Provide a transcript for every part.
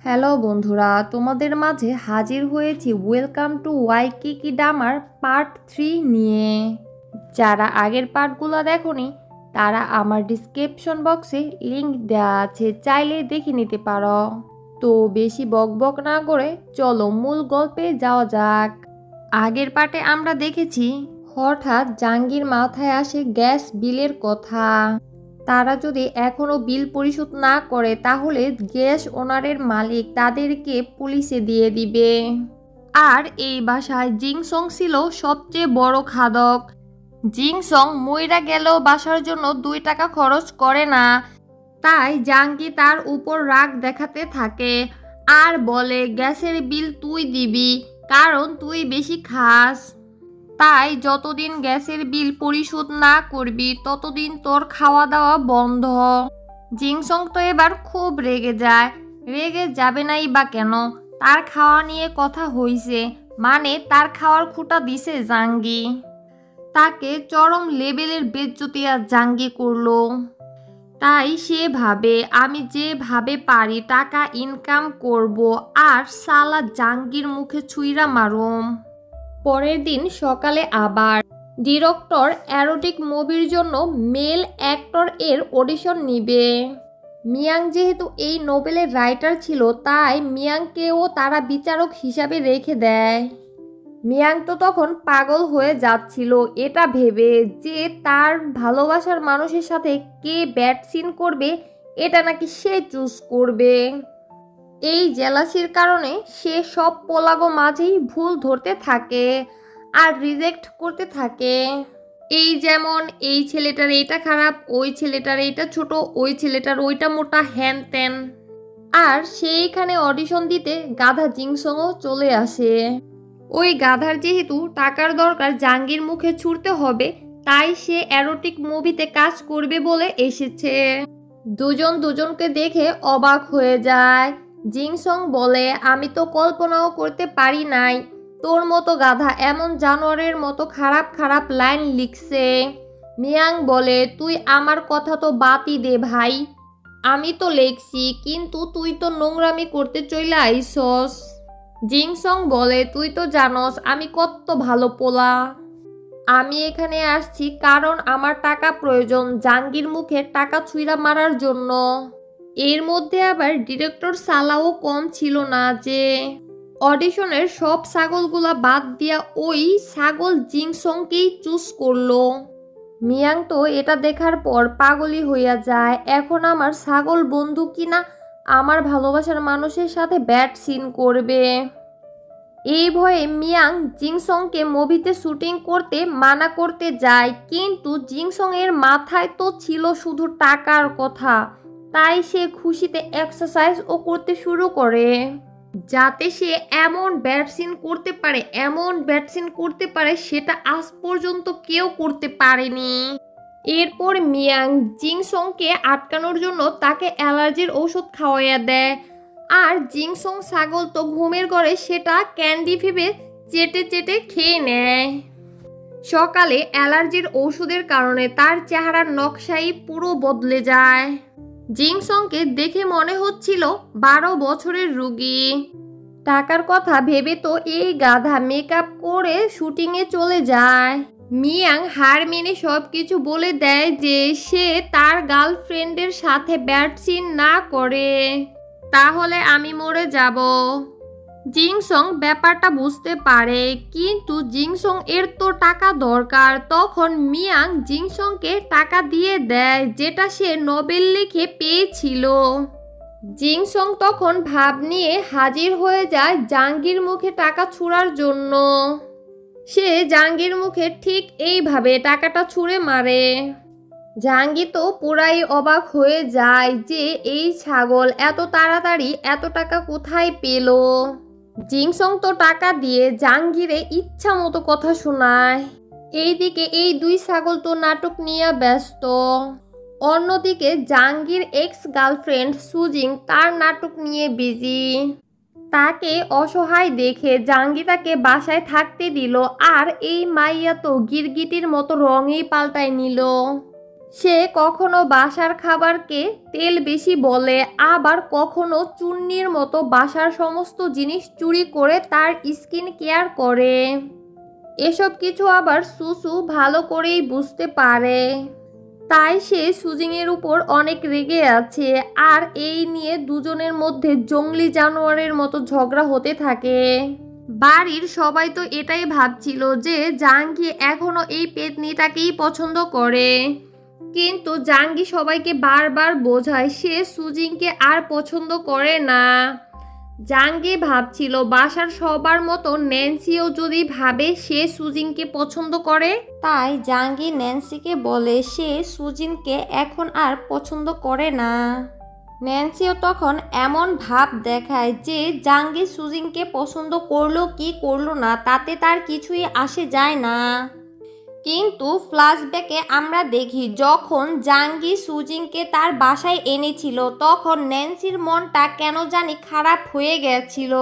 Hello বন্ধুরা, তোমাদের মাঝে হাজির হয়েছি welcome to Waikiki drummer part 3 নিয়ে। যারা আগের পার্টগুলো দেখোনি তারা আমার ডিসক্রিপশন বক্সে লিংক দেওয়া আছে, চাইলে দেখে নিতে পারো। তো বেশি বকবক না করে চলো মূল গল্পে যাওয়া যাক। আগের পার্টে আমরা দেখেছি হঠাৎ জাহাঙ্গীর মাথায় আসে গ্যাস বিলের কথা। তারা যদি এখনও বিল পরিশোধ না করে তাহলে গ্যাস ওনারের মালিক তাদেরকে পুলিশে দিয়ে দিবে। আর এই বাসায় জিংসং ছিল সবচেয়ে বড় খাদক। জিংসং মইরা গেলেও বাসার জন্য 2 টাকা খরচ করে না। তাই জাহাঙ্গীর তার উপর রাগ দেখাতে থাকে আর বলে গ্যাসের বিল তুই দিবি, কারণ তুই বেশি খাস। তাই যতদিন গ্যাসের বিল পরিশোধ না করবি ততদিন তোর খাওয়া দাওয়া বন্ধ। জিংসং তো এবার খুব রেগে যায়। রেগে যাবে নাই বা কেন, তার খাওয়া নিয়ে কথা হইছে, মানে তার খাওয়ার খুঁটা দিছে জাঙ্গি। তাকে চরম লেভেলের বেজ্জতি আর জাঙ্গি করলো। তাই সে ভাবে আমি যেভাবে পারি টাকা ইনকাম করব আর সালা জাঙ্গির মুখে ছুঁইরা মারুম। পরের দিন সকালে আবার ডিরেক্টর এরোটিক মুভির জন্য মেল অ্যাক্টর এর অডিশন নিবে। মিয়াং যেহেতু এই নোবেলের রাইটার ছিল তাই মিয়াংকেও তারা বিচারক হিসাবে রেখে দেয়। মিয়াং তো তখন পাগল হয়ে যাচ্ছিল এটা ভেবে যে তার ভালোবাসার মানুষের সাথে কে ব্যাড সিন করবে এটা নাকি সে চুজ করবে। এই জেলাসির কারণে সে সব পোলাগো মাঝেই ভুল ধরতে থাকে আর রিজেক্ট করতে থাকে। এই যেমন এই ছেলেটার এইটা খারাপ, ওই ছেলেটার এইটা ছোট, ওই ছেলেটার ওইটা মোটা, হ্যান ত্যান। আর সেইখানে অডিশন দিতে গাধা জিংসংও চলে আসে। ওই গাধার যেহেতু টাকার দরকার জাহাঙ্গীর মুখে ছুড়তে হবে তাই সে এরোটিক মুভিতে কাজ করবে বলে এসেছে। দুজন দুজনকে দেখে অবাক হয়ে যায়। জিংসং বলে আমি তো কল্পনাও করতে পারি নাই তোর মতো গাধা এমন জানোয়ারের মতো খারাপ খারাপ লাইন লিখছে। মিয়াং বলে তুই আমার কথা তো বাদই দে ভাই, আমি তো লেখছি কিন্তু তুই তো নোংরামি করতে চলে আইসস। জিংসং বলে তুই তো জানস আমি কত ভালো পোলা, আমি এখানে আসছি কারণ আমার টাকা প্রয়োজন, জাহাঙ্গীর মুখে টাকা ছুঁইরা মারার জন্য। এর মধ্যে আবার ডিরেক্টর সালাও কম ছিল না যে অডিশনের সব ছাগলগুলা বাদ দিয়া ওই ছাগল জিংসংকেই চুজ করলো। মিয়াং তো এটা দেখার পর পাগলই হইয়া যায়, এখন আমার ছাগল বন্ধু কিনা আমার ভালোবাসার মানুষের সাথে ব্যাড সিন করবে। এই ভয়ে মিয়াং জিংসংকে মুভিতে শুটিং করতে মানা করতে যায়, কিন্তু জিংসং এর মাথায় তো ছিল শুধু টাকার কথা। তাই সে খুশিতে এক্সারসাইজও করতে শুরু করে যাতে সে এমন ব্যাড সিন করতে পারে সেটা আজ পর্যন্ত কেউ করতে পারেনি। এরপর মিয়াং জিংসংকে আটকানোর জন্য তাকে অ্যালার্জির ওষুধ খাওয়াইয়া দেয়। আর জিংসং ছাগল তো ঘুমের ঘরে সেটা ক্যান্ডি ভেবে চেটে চেটে খেয়ে নেয়। সকালে অ্যালার্জির ওষুধের কারণে তার চেহারার নকশাই পুরো বদলে যায়। জিংসংকে দেখে মনে হচ্ছিল 12 বছরের রোগী। টাকার কথা ভেবে তো এই গাধা মেকআপ করে শুটিংয়ে চলে যায়। মিয়াং হার মেনে সবকিছু বলে দেয় যে সে তার গার্লফ্রেন্ডের সাথে ব্যাড সিন না করে তাহলে আমি মরে যাব। জিংসং ব্যাপারটা বুঝতে পারে, কিন্তু জিংসং এর তো টাকা দরকার। তখন মিয়াং জিংসংকে টাকা দিয়ে দেয় যেটা সে নোবেল লিখে পেয়েছিল। জিংসং তখন ভাব নিয়ে হাজির হয়ে যায় জাহাঙ্গীর মুখে টাকা ছুঁড়ার জন্য। সে জাহাঙ্গীর মুখে ঠিক এইভাবে টাকাটা ছুঁড়ে মারে। জাহাঙ্গীর তো পুরাই অবাক হয়ে যায় যে এই ছাগল এত তাড়াতাড়ি এত টাকা কোথায় পেল। জিংসং তো টাকা দিয়ে জাহাঙ্গীরে ইচ্ছা মতো কথা শোনায়। এইদিকে এই 2 ছাগল তো নাটক নিয়ে ব্যস্ত। অন্যদিকে জাহাঙ্গীর এক্স গার্লফ্রেন্ড সুজিং তার নাটক নিয়ে বিজি। তাকে অসহায় দেখে জাঙ্গি তাকে বাসায় থাকতে দিল। আর এই মাইয়া তো গিরগিটির মতো রঙেই পাল্টায় নিল। সে কখনো বাসার খাবারকে তেল বেশি বলে, আবার কখনো চুন্নির মতো বাসার সমস্ত জিনিস চুরি করে তার স্কিন কেয়ার করে। এসব কিছু আবার সুসু ভালো করেই বুঝতে পারে। তাই সে সুজিংয়ের উপর অনেক রেগে আছে। আর এই নিয়ে দুজনের মধ্যে জঙ্গলি জানোয়ারের মতো ঝগড়া হতে থাকে। বাড়ির সবাই তো এটাই ভাবছিল যে জাঙ্গি এখনো এই পেতনিটাকেই পছন্দ করে, কিন্তু জাঙ্গি সবাইকে বারবার বোঝায় সে সুজিংকে আর পছন্দ করে না। জাঙ্গি ভাবছিল বাসার সবার মতো ন্যান্সিও যদি ভাবে সে সুজিনকে পছন্দ করে। তাই জাঙ্গি ন্যান্সিকে বলে সে সুজিনকে এখন আর পছন্দ করে না। ন্যান্সিও তখন এমন ভাব দেখায় যে জাঙ্গি সুজিনকে পছন্দ করলো কি করলো না তাতে তার কিছুই আসে যায় না। কিন্তু ফ্ল্যাশব্যাকে আমরা দেখি যখন জাঙ্গি সুজিনকে তার বাসায় এনেছিল তখন ন্যান্সির মনটা কেন জানি খারাপ হয়ে গেছিল।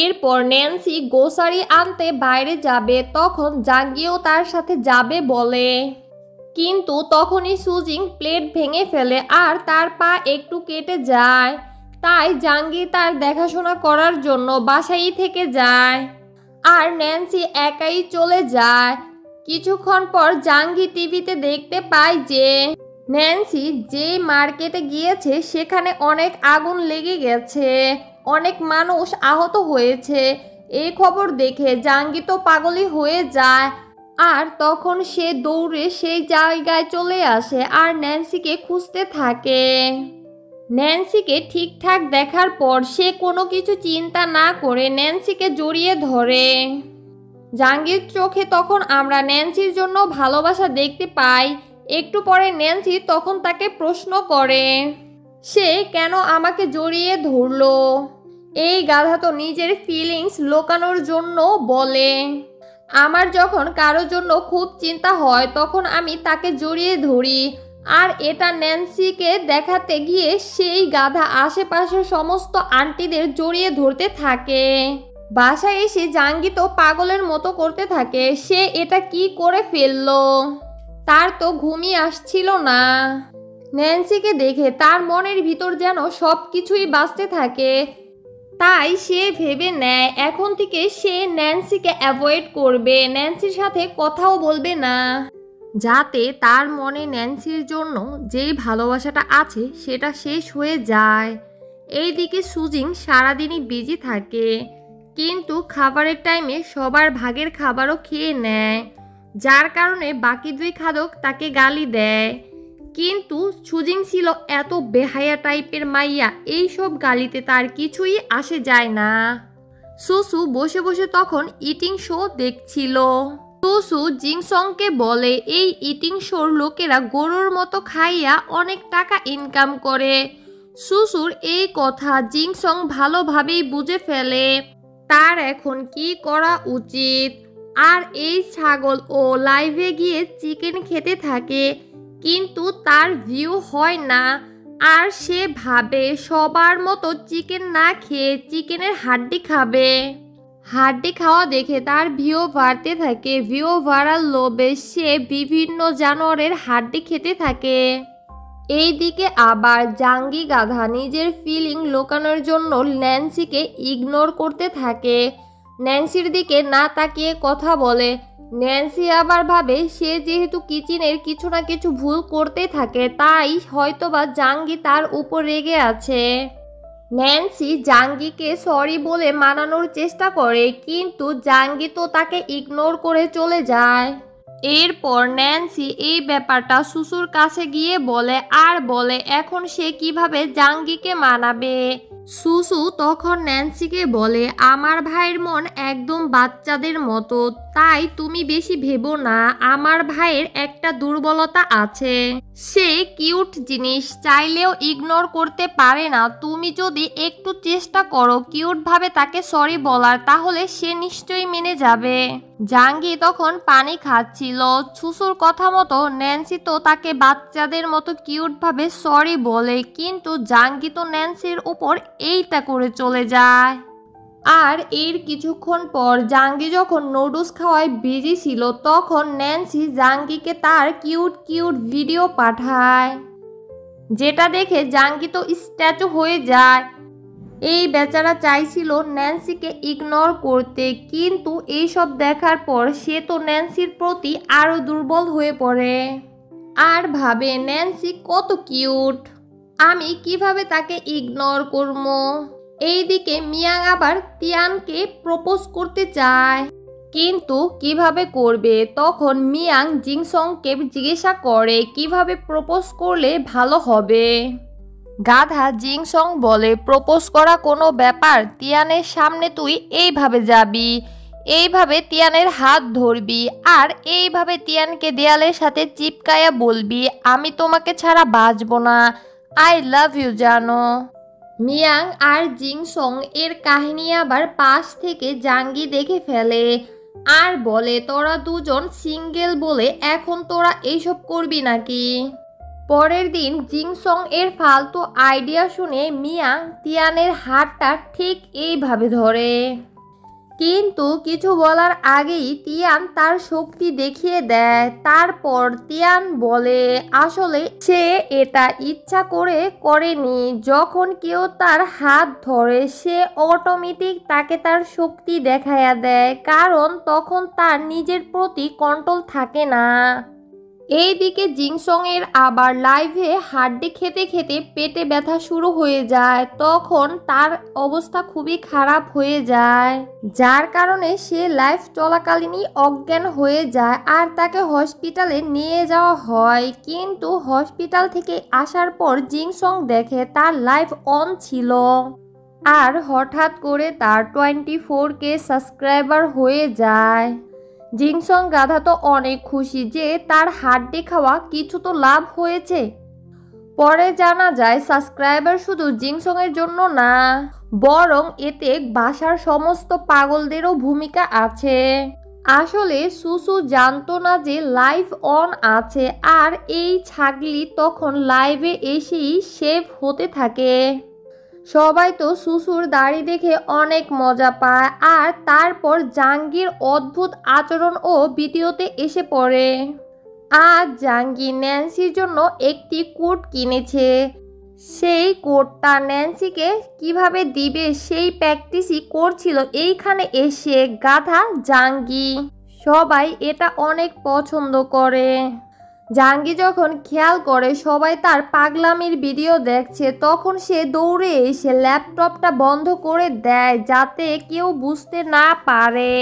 এরপর ন্যান্সি গ্রোসারি আনতে বাইরে যাবে, তখন জাঙ্গিও তার সাথে যাবে বলে। কিন্তু তখনই সুজিন প্লেট ভেঙে ফেলে আর তার পা একটু কেটে যায়। তাই জাঙ্গি তার দেখাশোনা করার জন্য বাসায় থেকে যায় আর ন্যান্সি একাই চলে যায়। কিছুক্ষণ পর জাঙ্গি টিভিতে দেখতে পায় যে ন্যান্সি যে মার্কেটে গিয়েছে সেখানে অনেক আগুন লেগে গেছে, অনেক মানুষ আহত হয়েছে। এই খবর দেখে জাঙ্গি তো পাগলই হয়ে যায়। আর তখন সে দৌড়ে সেই জায়গায় চলে আসে আর ন্যান্সিকে খুঁজতে থাকে। ন্যান্সিকে ঠিকঠাক দেখার পর সে কোনো কিছু চিন্তা না করে ন্যান্সিকে জড়িয়ে ধরে। জাঙ্গির চোখে তখন আমরা ন্যান্সির জন্য ভালোবাসা দেখতে পাই। একটু পরে ন্যান্সি তখন তাকে প্রশ্ন করে সে কেন আমাকে জড়িয়ে ধরলো। এই গাধা তো নিজের ফিলিংস লোকানোর জন্য বলে। আমার যখন কারোর জন্য খুব চিন্তা হয় তখন আমি তাকে জড়িয়ে ধরি। আর এটা ন্যান্সিকে দেখাতে গিয়ে সেই গাধা আশেপাশের সমস্ত আন্টিদের জড়িয়ে ধরতে থাকে। বাসায় এসে জাঙ্গি তো পাগলের মতো করতে থাকে সে এটা কি করে ফেললো, তার তো ঘুমই আসছিল না। ন্যান্সিকে দেখে তার মনের ভিতর যেন সব কিছুই বাঁচতে থাকে। তাই সে ভেবে নেয় এখন থেকে সে ন্যান্সিকে অ্যাভয়েড করবে, ন্যান্সির সাথে কথাও বলবে না, যাতে তার মনে ন্যান্সির জন্য যেই ভালোবাসাটা আছে সেটা শেষ হয়ে যায়। এইদিকে সুজিন সারাদিনই বিজি থাকে, কিন্তু খাবারের টাইমে সবার ভাগের খাবারও খেয়ে নেয়, যার কারণে বাকি দুই খাদক তাকে গালি দেয়। কিন্তু সুজিন ছিল এত বেহায়া টাইপের মাইয়া, এইসব গালিতে তার কিছুই আসে যায় না। সুসু বসে বসে তখন ইটিং শো দেখছিল। সুসু জিংসংকে বলে এই ইটিং শোর লোকেরা গরুর মতো খাইয়া অনেক টাকা ইনকাম করে। সুসুর এই কথা জিংসং ভালোভাবেই বুঝে ফেলে তার এখন কি করা উচিত। আর এই ছাগল ও লাইভে গিয়ে চিকেন খেতে থাকে, কিন্তু তার ভিউ হয় না। আর সে ভাবে সবার মতো চিকেন না খেয়ে চিকেনের হাড্ডি খাবে। হাড্ডি খাওয়া দেখে তার ভিউ বাড়তে থাকে, ভিউ বাড়ার লোভে সে বিভিন্ন জানোয়ারের হাড্ডি খেতে থাকে। এইদিকে আবার জাঙ্গি গাধা নিজের ফিলিং লোকানোর জন্য ন্যান্সিকে ইগনোর করতে থাকে, ন্যান্সির দিকে না তাকিয়ে কথা বলে। ন্যান্সি আবার ভাবে সে যেহেতু কিচেনের কিছু না কিছু ভুল করতে থাকে তাই হয়তোবা জাঙ্গি তার উপর রেগে আছে। ন্যান্সি জাঙ্গিকে সরি বলে মানানোর চেষ্টা করে, কিন্তু জাঙ্গি তো তাকে ইগনোর করে চলে যায়। এরপর ন্যান্সি এই ব্যাপারটা সুসুর কাছে গিয়ে বলে আর বলে এখন সে কিভাবে জাঙ্গিকে মানাবে। সুসু তখন ন্যান্সিকে বলে আমার ভাইয়ের মন একদম বাচ্চাদের মতো, তাই তুমি বেশি ভেবো না। আমার ভাইয়ের একটা দুর্বলতা আছে, সে কিউট জিনিস চাইলেও ইগনোর করতে পারে না। তুমি যদি একটু চেষ্টা করো কিউট ভাবে তাকে সরি বলার, তাহলে সে নিশ্চয়ই মেনে যাবে। জাঙ্গি তখন পানি খাচ্ছিল ছিল। সুসুর কথা মতো ন্যান্সি তো তাকে বাচ্চাদের মতো কিউটভাবে সরি বলে, কিন্তু জাঙ্গি তো ন্যান্সির উপর এইটা করে চলে যায়। আর এর কিছুক্ষণ পর জাঙ্গি যখন নুডলস খাওয়ায় বিজি ছিল, তখন ন্যান্সি জাঙ্গিকে তার কিউট কিউট ভিডিও পাঠায়, যেটা দেখে জাঙ্গি তো স্ট্যাচু হয়ে যায়। এই বেচারা চাইছিল ন্যান্সিকে ইগনোর করতে, কিন্তু এইসব দেখার পর সে তো ন্যান্সির প্রতি আরও দুর্বল হয়ে পড়ে আর ভাবে ন্যান্সি কত কিউট, আমি কিভাবে তাকে ইগনোর করব। এইদিকে মিয়াং আবার তিয়ানকে প্রপোজ করতে চায়, কিন্তু কিভাবে করবে। তখন মিয়াং জিংসংকে জিজ্ঞাসা করে কিভাবে প্রপোজ করলে ভালো হবে। গাধা জিংসং বলে, প্রপোজ করা কোনো ব্যাপার, তিয়ানের সামনে তুই এইভাবে যাবি, এইভাবে তিয়ানের হাত ধরবি, আর এইভাবে তিয়ানকে দেয়ালের সাথে চিপকায়া বলবি, আমি তোমাকে ছাড়া বাঁচবো না, আই লাভ ইউ জানো। মিয়াং আর জিংসং এর কাহিনী আবার পাশ থেকে জাঙ্গি দেখে ফেলে আর বলে, তোরা দুজন সিঙ্গেল বলে এখন তোরা এইসব করবি নাকি। পরের দিন জিংসং এর ফালতু আইডিয়া শুনে মিয়াং তিয়ানের হাতটা ঠিক এইভাবে ধরে, কিন্তু কিছু বলার আগেই তিয়ান তার শক্তি দেখিয়ে দেয়। তারপর তিয়ান বলে আসলে সে এটা ইচ্ছা করে করেনি, যখন কেউ তার হাত ধরে সে অটোমেটিক তাকে তার শক্তি দেখাইয়া দেয়, কারণ তখন তার নিজের প্রতি কন্ট্রোল থাকে না। এইদিকে জিংসং এর আবার লাইভে হাড্ডি খেতে খেতে পেটে ব্যথা শুরু হয়ে যায়, তখন তার অবস্থা খুবই খারাপ হয়ে যায়, যার কারণে সে লাইভ চলাকালীনই অজ্ঞান হয়ে যায় আর তাকে হসপিটালে নিয়ে যাওয়া হয়। কিন্তু হসপিটাল থেকে আসার পর জিংসং দেখে তার লাইভ অন ছিল আর হঠাৎ করে তার 24K সাবস্ক্রাইবার হয়ে যায়। জিংসং গাধা তো অনেক খুশি যে তার হাড্ডি খাওয়া কিছু তো লাভ হয়েছে। পরে জানা যায় সাবস্ক্রাইবার শুধু জিংসং এর জন্য না, বরং এতে বাসার সমস্ত পাগলদেরও ভূমিকা আছে। আসলে সুসু জানতো না যে লাইভ অন আছে, আর এই ছাগলি তখন লাইভে এসেই সেভ হতে থাকে। সবাই তো সুসুর দাড়ি দেখে অনেক মজা পায়, আর তারপর জাঙ্গির অদ্ভুত আচরণ ও ভিডিওতে এসে পড়ে। আজ জাঙ্গি ন্যান্সির জন্য একটি কোট কিনেছে, সেই কোটটা ন্যান্সিকে কিভাবে দিবে সেই প্র্যাকটিসই করছিল এইখানে এসে গাধা জাঙ্গি। সবাই এটা অনেক পছন্দ করে। জাঙ্গি যখন খেয়াল করে সবাই তার পাগলামির ভিডিও দেখছে, তখন সে দৌড়ে এসে ল্যাপটপটা বন্ধ করে দেয় যাতে কেউ বুঝতে না পারে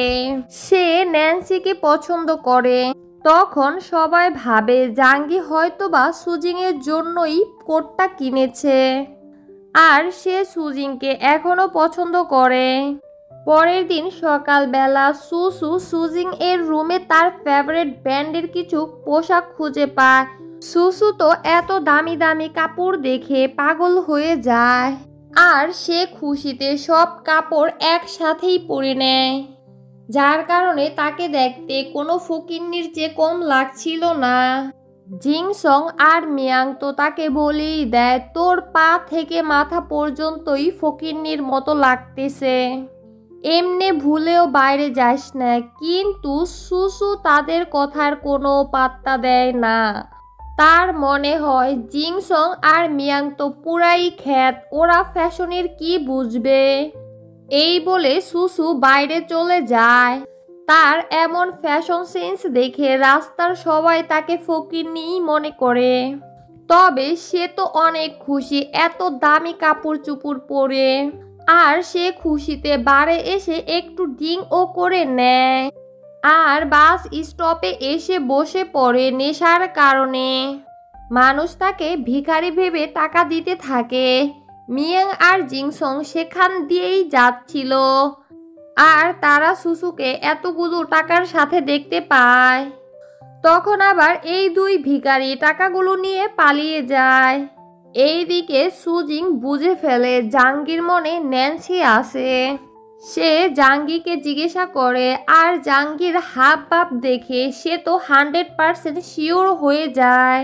সে ন্যান্সিকে পছন্দ করে। তখন সবাই ভাবে জাঙ্গি হয়তোবা সুজিংয়ের জন্যই কোটটা কিনেছে, আর সে সুজিংকে এখনো পছন্দ করে। পরের দিন সকালবেলা সুসু সুজিং এর রুমে তার ফেভারিট ব্র্যান্ডের কিছু পোশাক খুঁজে পায়। সুসু তো এত দামি দামি কাপড় দেখে পাগল হয়ে যায়, আর সে খুশিতে সব কাপড় একসাথেই পরে নেয়, যার কারণে তাকে দেখতে কোনো ফকিন্নির চেয়ে কম লাগছিল না। জিংসং আর মিয়াং তো তাকে বলেই দেয়, তোর পা থেকে মাথা পর্যন্তই ফকিন্নির মতো লাগতেছে, এমনি ভুলেও বাইরে যাস না। কিন্তু সুসু তাদের কথার কোনো পাত্তা দেয় না, তার মনে হয় জিংসং আর মিয়াং তো পুরাই খ্যাত, ওরা ফ্যাশনের কি বুঝবে। এই বলে সুসু বাইরে চলে যায়। তার এমন ফ্যাশন সেন্স দেখে রাস্তার সবাই তাকে ফকিন্নিই মনে করে। তবে সে তো অনেক খুশি এত দামি কাপড় চুপড় পরে, আর সে খুশিতে বারে এসে একটু ড্রিংকও করে নেয়, আর বাস স্টপে এসে বসে পড়ে নেশার কারণে। মানুষ তাকে ভিখারি ভেবে টাকা দিতে থাকে। মিয়াং আর জিংসং সেখান দিয়েই যাচ্ছিল, আর তারা সুসুকে এতগুলো টাকার সাথে দেখতে পায়। তখন আবার এই দুই ভিখারি টাকাগুলো নিয়ে পালিয়ে যায়। এইদিকে সুজিং বুঝে ফেলে জাঙ্গির মনে ন্যান্সি আছে, সে জাঙ্গিকে জিজ্ঞাসা করে আর জাঙ্গির হাব ভাব দেখে সে তো 100% শিওর হয়ে যায়।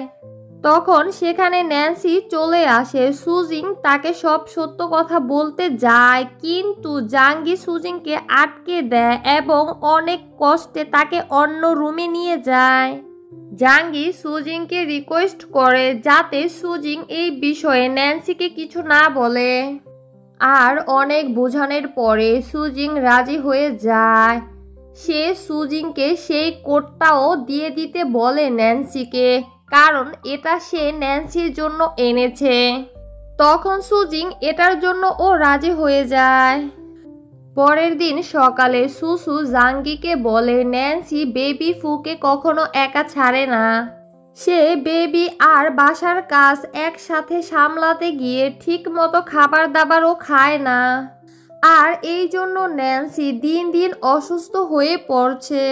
তখন সেখানে ন্যান্সি চলে আসে। সুজিং তাকে সব সত্য কথা বলতে যায়, কিন্তু জাঙ্গি সুজিংকে আটকে দেয় এবং অনেক কষ্টে তাকে অন্য রুমে নিয়ে যায়। জাঙ্গি সুজিংকে রিকোয়েস্ট করে যাতে সুজিং এই বিষয়ে ন্যান্সিকে কিছু না বলে। আর অনেক বোঝানোর পরে সুজিং রাজি হয়ে যায়। সে সুজিংকে সেই কোটটাও দিয়ে দিতে বলে ন্যান্সিকে, কারণ এটা সে ন্যান্সির জন্য এনেছে। তখন সুজিং এটার জন্য ও রাজি হয়ে যায়। পরের দিন সকালে সুসু জাঙ্গিকে বলে ন্যান্সি বেবি ফুকে কখনো একা ছাড়ে না। সে বেবি আর বাসার কাজ একসাথে সামলাতে গিয়ে ঠিক মতো খাবার দাবারও খায় না। আর এই জন্য ন্যান্সি দিন দিন অসুস্থ হয়ে পড়ছে।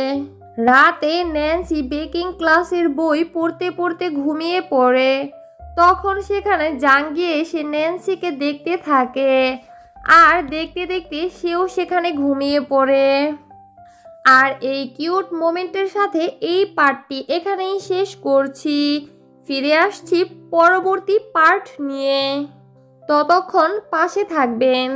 রাতে ন্যান্সি বেকিং ক্লাসের বই পড়তে পড়তে ঘুমিয়ে পড়ে। তখন সেখানে জাঙ্গি এসে ন্যান্সিকে দেখতে থাকে, আর দেখতে দেখতে সেও সেখানে ঘুমিয়ে পড়ে। আর এই কিউট মোমেন্টের সাথে এই পার্টটি এখানেই শেষ করছি। ফিরে আসছি পরবর্তী পার্ট নিয়ে। ততক্ষণ পাশে থাকবেন।